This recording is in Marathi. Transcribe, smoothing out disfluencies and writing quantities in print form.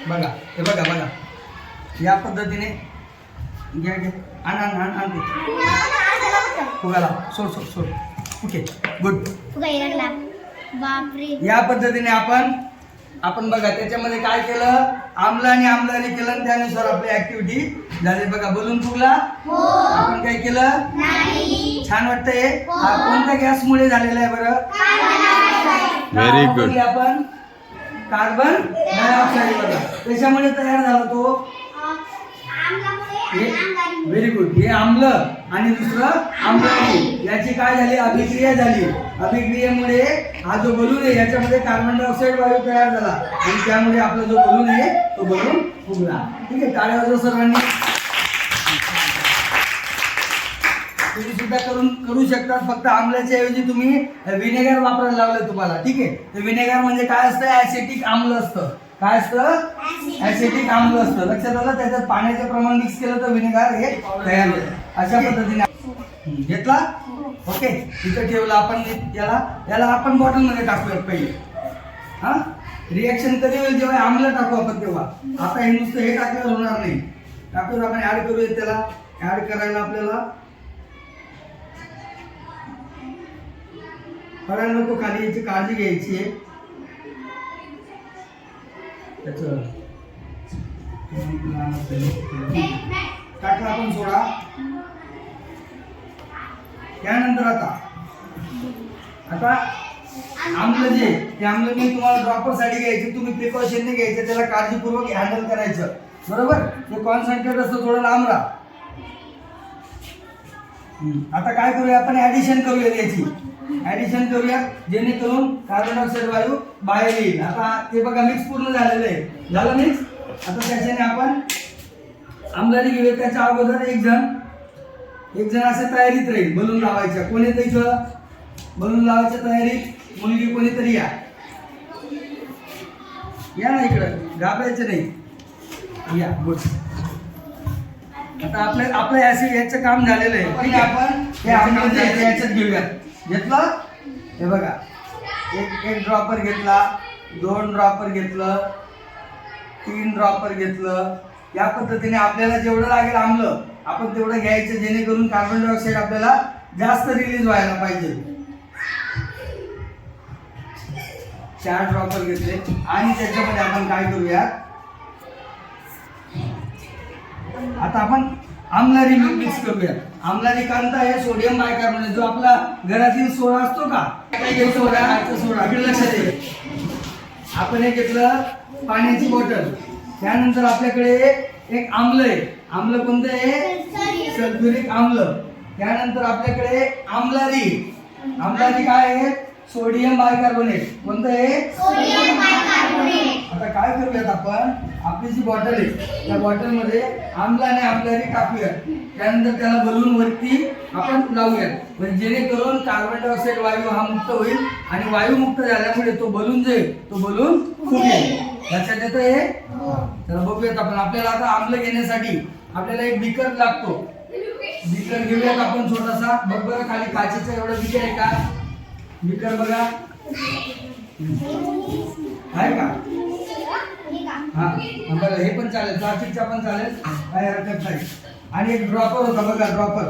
बघा हे बघा बघा या पद्धतीने घ्या घ्या आण आण आण आण फुगाला सोड सोड सोड ओके गुड बापरे या पद्धतीने आपण बघा त्याच्यामध्ये काय केलं आम्ल आणि आम्लारी केलं आणि त्यानुसार आपली ऍक्टिव्हिटी झाली बघा बलून फुगला आपण काय केलं छान वाटतंय हा कोणत्या गॅसमुळे झालेला आहे बरं व्हेरी गुड आपण कार्बन डायऑक्साईड बघा त्याच्यामुळे तयार झाला तो व्हेरी गुड हे आम्ल आणि दुसरं आम्लारी याची काय झाली अभिक्रिया झाली अभिक्रियेमुळे हा जो बलून आहे याच्यामध्ये कार्बन डायऑक्साईड वायू तयार झाला आणि त्यामुळे आपला जो बलून आहे तो बलून फुगला ठीक आहे टाळ्या वाजवा सर्वांनी तुम्ही सुद्धा करू शकता फक्त आम्लाच्या ऐवजी तुम्ही विनेगर वापरायला लावलं तुम्हाला ठीक आहे ते विनेगर म्हणजे काय असतं ऍसिटिक आम्ल असतं काय असतं ऍसिटिक आम्ल असतं लक्षात आलं त्याच्यात पाण्याचे प्रमाण मिक्स केलं तर विनेगर हे तयार होतं अशा पद्धतीने घेतला ओके इथं ठेवलं आपण याला आपण बॉटल मध्ये टाकूयात पहिले हा रिएक्शन कधी होईल जेव्हा आम्ल टाकू आपण तेव्हा आता हे नुसतं हे टाकल्यावर होणार नाही टाकून आपण ऍड करूया त्याला ऍड करायला आपल्याला पडायला नको खाली याची काळजी घ्यायची आहे टाकला आपण सोडा त्यानंतर आता आम्ल जे ते आम्ल मी तुम्हाला ड्रॉपर साठी घ्यायचे तुम्ही प्रिकॉशनने घ्यायचे त्याला काळजीपूर्वक हँडल करायचं बरोबर ते कॉन्सन्ट्रेट असतं थोडं लांब राहा आता काय करूया आपण ऍडिशन करूया याची ऍडिशन करूया जेणेकरून कार्बन डायऑक्साईड वायू बाहेर येईल आता ते बघा मिक्स पूर्ण झालेलं आहे झालं मिक्स आता त्याच्याने आपण आम्लारी घेऊया त्याच्या अगोदर एक जण अशा तयारीत राहील बलून लावायच्या कोणी त्याचं बलून लावायच्या तयारीत मुलगी कोणीतरी या ना इकडं घाबरायचं नाही या गुड आता आपलं याचं काम झालेलं आहे ठीक आहे आपण हे आम्ल याच्यात घेऊया घेतलं हे बघा एक ड्रॉपर घेतला 2 ड्रॉपर घेतलं 3 ड्रॉपर घेतलं या पद्धतीने आपल्याला जेवढं लागेल आम्ल आपण तेवढं घ्यायचं जेणेकरून कार्बन डायऑक्साईड आपल्याला जास्त रिलीज व्हायला पाहिजे 4 ड्रॉपर घेतले आणि त्याच्यामध्ये आपण काय करूया आता आपण आम्लारी मिक्स करूया आम्लारी कोणता आहे सोडियम बायकार्बोनेट जो आपला घरातील सोडा असतो का सोडा इकडे लक्षात दे आपण हे घेतलं पाण्याची बॉटल त्यानंतर आपल्याकडे एक आम्ल आहे आम्ल कोणतं आहे सल्फ्युरिक आम्ल त्यानंतर आपल्याकडे आम्लारी काय आहे सोडियम बायकार्बोनेट कोणतं आहे सोडियम बायकार्बोनेट आता काय करूयात आपण आपली जी बॉटल आहे त्या बॉटल मध्ये आम्ल आणि आम्लारी टाकूया त्यानंतर त्याला बलून वरती आपण लावूयात म्हणजे जेणेकरून कार्बन डायऑक्साईड वायू हा मुक्त होईल आणि वायू मुक्त झाल्यामुळे तो बलून जे तो बलून फुगेल लक्षात येतं हे तर बघूयात आपण आपल्याला आता आम्ल घेण्यासाठी आपल्याला एक बिकर लागतो बिकर घेऊयात आपण छोटासा बघ बरं खाली काचेचा एवढा बिकर आहे का बिकर बघा आहे का हा बघा हे पण चालेल प्लास्टिकचा पण चालेल काय हरकत नाही आणि एक ड्रॉपर होता बघा ड्रॉपर